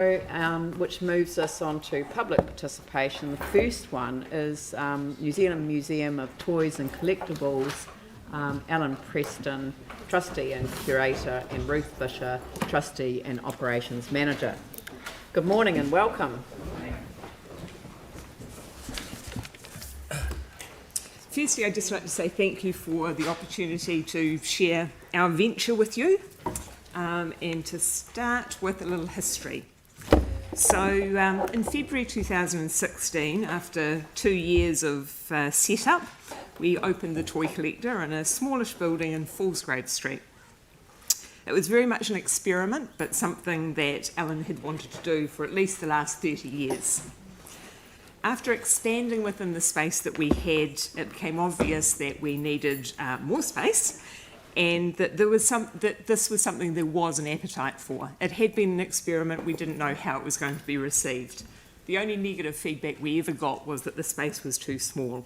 which moves us on to public participation. The first one is New Zealand Museum of Toys and Collectibles, Alan Preston, Trustee and Curator, and Ruth Fisher, Trustee and Operations Manager. Good morning and welcome. Firstly, I'd just like to say thank you for the opportunity to share our venture with you, and to start with a little history. So in February 2016, after 2 years of set-up, we opened the Toy Collector in a smallish building in Fallsgrave Street. It was very much an experiment, but something that Alan had wanted to do for at least the last 30 years. After expanding within the space that we had, it became obvious that we needed more space, and that this was something there was an appetite for. It had been an experiment, we didn't know how it was going to be received. The only negative feedback we ever got was that the space was too small.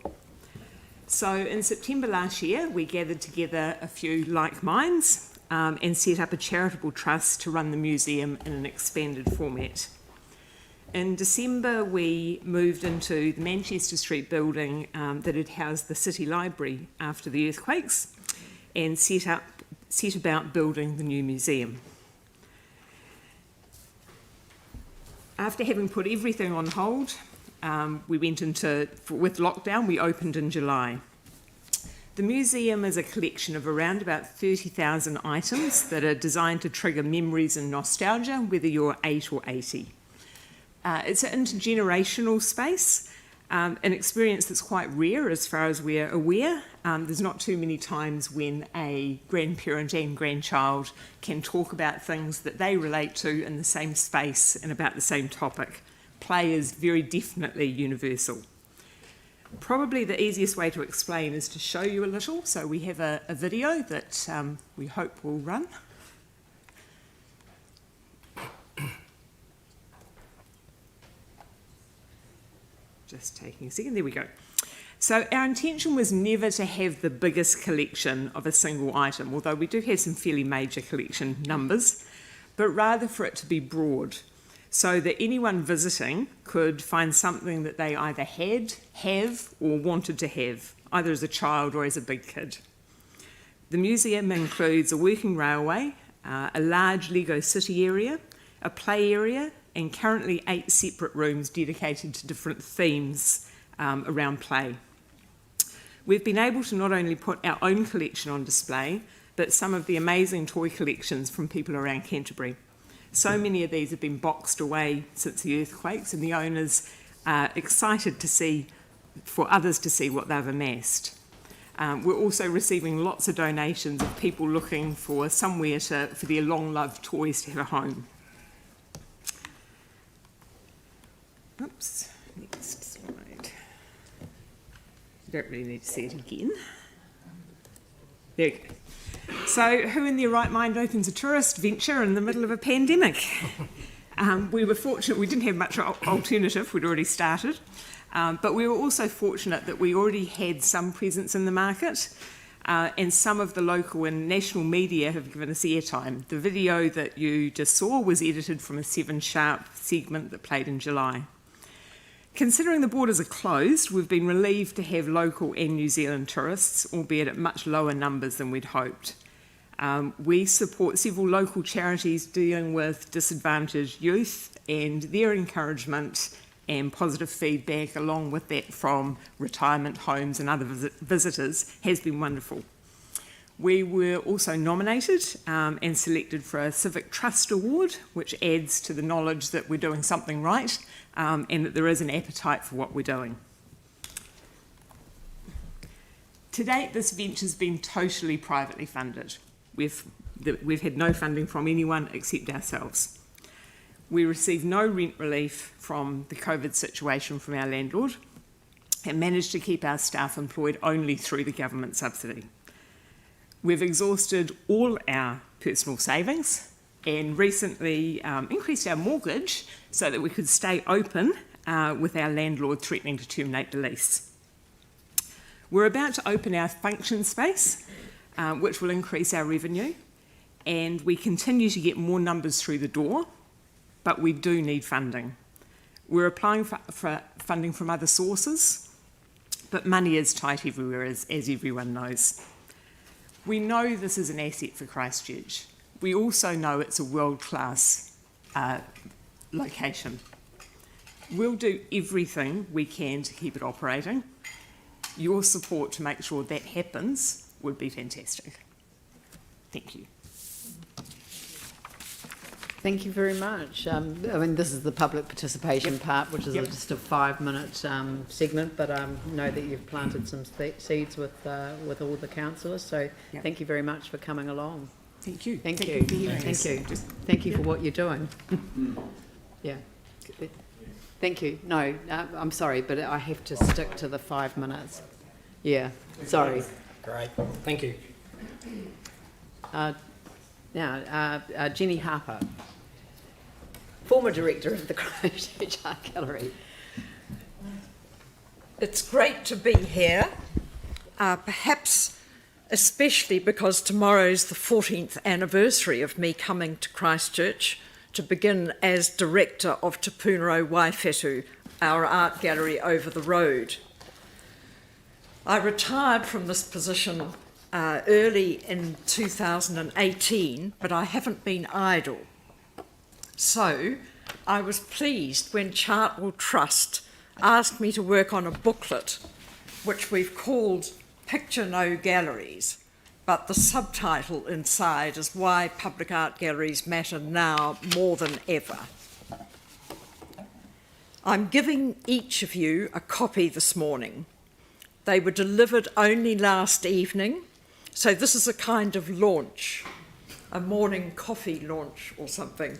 So in September last year, we gathered together a few like minds and set up a charitable trust to run the museum in an expanded format. In December, we moved into the Manchester Street building that had housed the City Library after the earthquakes, and set about building the new museum. After having put everything on hold, we went with lockdown, we opened in July. The museum is a collection of around about 30,000 items that are designed to trigger memories and nostalgia, whether you're 8 or 80. It's an intergenerational space, an experience that's quite rare as far as we're aware. There's not too many times when a grandparent and grandchild can talk about things that they relate to in the same space and about the same topic. Play is very definitely universal. Probably the easiest way to explain is to show you a little. So we have a video that we hope will run. Just taking a second, there we go. So our intention was never to have the biggest collection of a single item, although we do have some fairly major collection numbers, but rather for it to be broad, so that anyone visiting could find something that they either have, or wanted to have, either as a child or as a big kid. The museum includes a working railway, a large Lego City area, a play area, and currently 8 separate rooms dedicated to different themes around play. We've been able to not only put our own collection on display, but some of the amazing toy collections from people around Canterbury. So many of these have been boxed away since the earthquakes, and the owners are excited for others to see what they've amassed. We're also receiving lots of donations of people looking for somewhere for their long-loved toys to have a home. Oops, next slide. You don't really need to see it again. There you go. So, who in their right mind opens a tourist venture in the middle of a pandemic? We were fortunate, we didn't have much alternative, we'd already started, but we were also fortunate that we already had some presence in the market, and some of the local and national media have given us airtime. The video that you just saw was edited from a 7 Sharp segment that played in July. Considering the borders are closed, we've been relieved to have local and New Zealand tourists, albeit at much lower numbers than we'd hoped. We support several local charities dealing with disadvantaged youth, and their encouragement and positive feedback along with that from retirement homes and other visitors has been wonderful. We were also nominated and selected for a Civic Trust Award, which adds to the knowledge that we're doing something right and that there is an appetite for what we're doing. To date, this venture's been totally privately funded. We've had no funding from anyone except ourselves. We received no rent relief from the COVID situation from our landlord and managed to keep our staff employed only through the government subsidy. We've exhausted all our personal savings and recently increased our mortgage so that we could stay open with our landlord threatening to terminate the lease. We're about to open our function space, which will increase our revenue, and we continue to get more numbers through the door. but we do need funding. We're applying for funding from other sources, but money is tight everywhere, as everyone knows. We know this is an asset for Christchurch. We also know it's a world-class location. We'll do everything we can to keep it operating. Your support to make sure that happens would be fantastic. Thank you. Thank you very much. I mean, this is the public participation part, which is just a 5-minute segment, but I know that you've planted some seeds with all the councillors, so thank you very much for coming along. Thank you. Thank you. For hearing us. Thank you. Thank you for what you're doing. Yeah. Thank you. No, I'm sorry, but I have to stick to the 5 minutes. Yeah, sorry. Great, thank you. Now, Jenny Harper, former director of the Christchurch Art Gallery. It's great to be here, perhaps especially because tomorrow's the 14th anniversary of me coming to Christchurch to begin as director of Tūmatanui Waifetu, our art gallery over the road. I retired from this position early in 2018, but I haven't been idle. So I was pleased when Chartwell Trust asked me to work on a booklet which we've called Picture No Galleries, but the subtitle inside is Why Public Art Galleries Matter Now More Than Ever. I'm giving each of you a copy this morning. They were delivered only last evening, so this is a kind of launch, a morning coffee launch or something.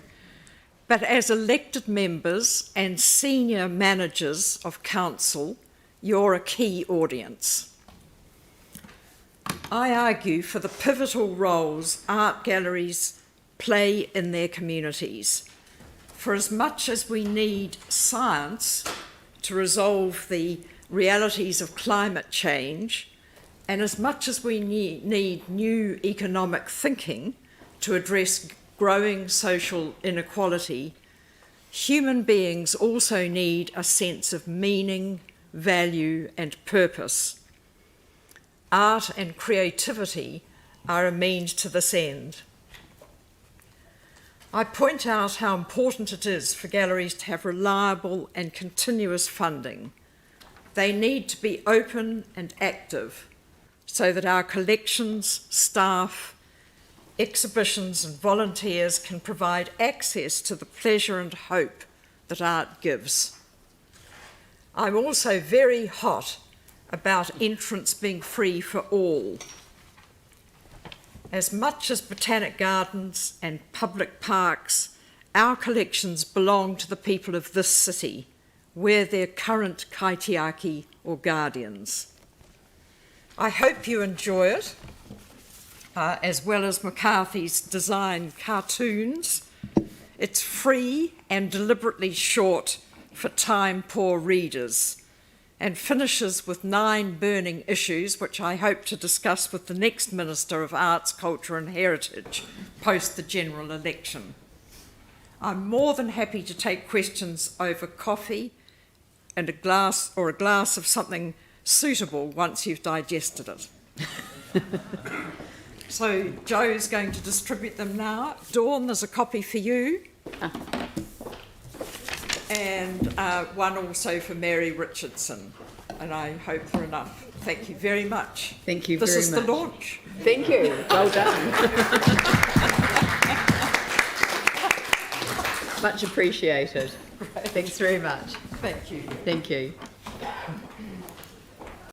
But as elected members and senior managers of council, you're a key audience. I argue for the pivotal roles art galleries play in their communities. For as much as we need science to resolve the realities of climate change, and as much as we need new economic thinking to address growing social inequality, human beings also need a sense of meaning, value, and purpose. Art and creativity are a means to this end. I point out how important it is for galleries to have reliable and continuous funding. They need to be open and active so that our collections, staff, exhibitions and volunteers can provide access to the pleasure and hope that art gives. I'm also very hot about entrance being free for all. As much as botanic gardens and public parks, our collections belong to the people of this city. We're their current kaitiaki or guardians. I hope you enjoy it, as well as McCarthy's design cartoons. It's free and deliberately short for time-poor readers, and finishes with 9 burning issues, which I hope to discuss with the next Minister of Arts, Culture and Heritage post the general election. I'm more than happy to take questions over coffee and a glass of something suitable once you've digested it. So Joe's going to distribute them now. Dawn, there's a copy for you. And one also for Mary Richardson. And I hope they're enough. Thank you very much. Thank you very much. This is the launch. Thank you. Well done. Much appreciated. Thanks very much. Thank you. Thank you.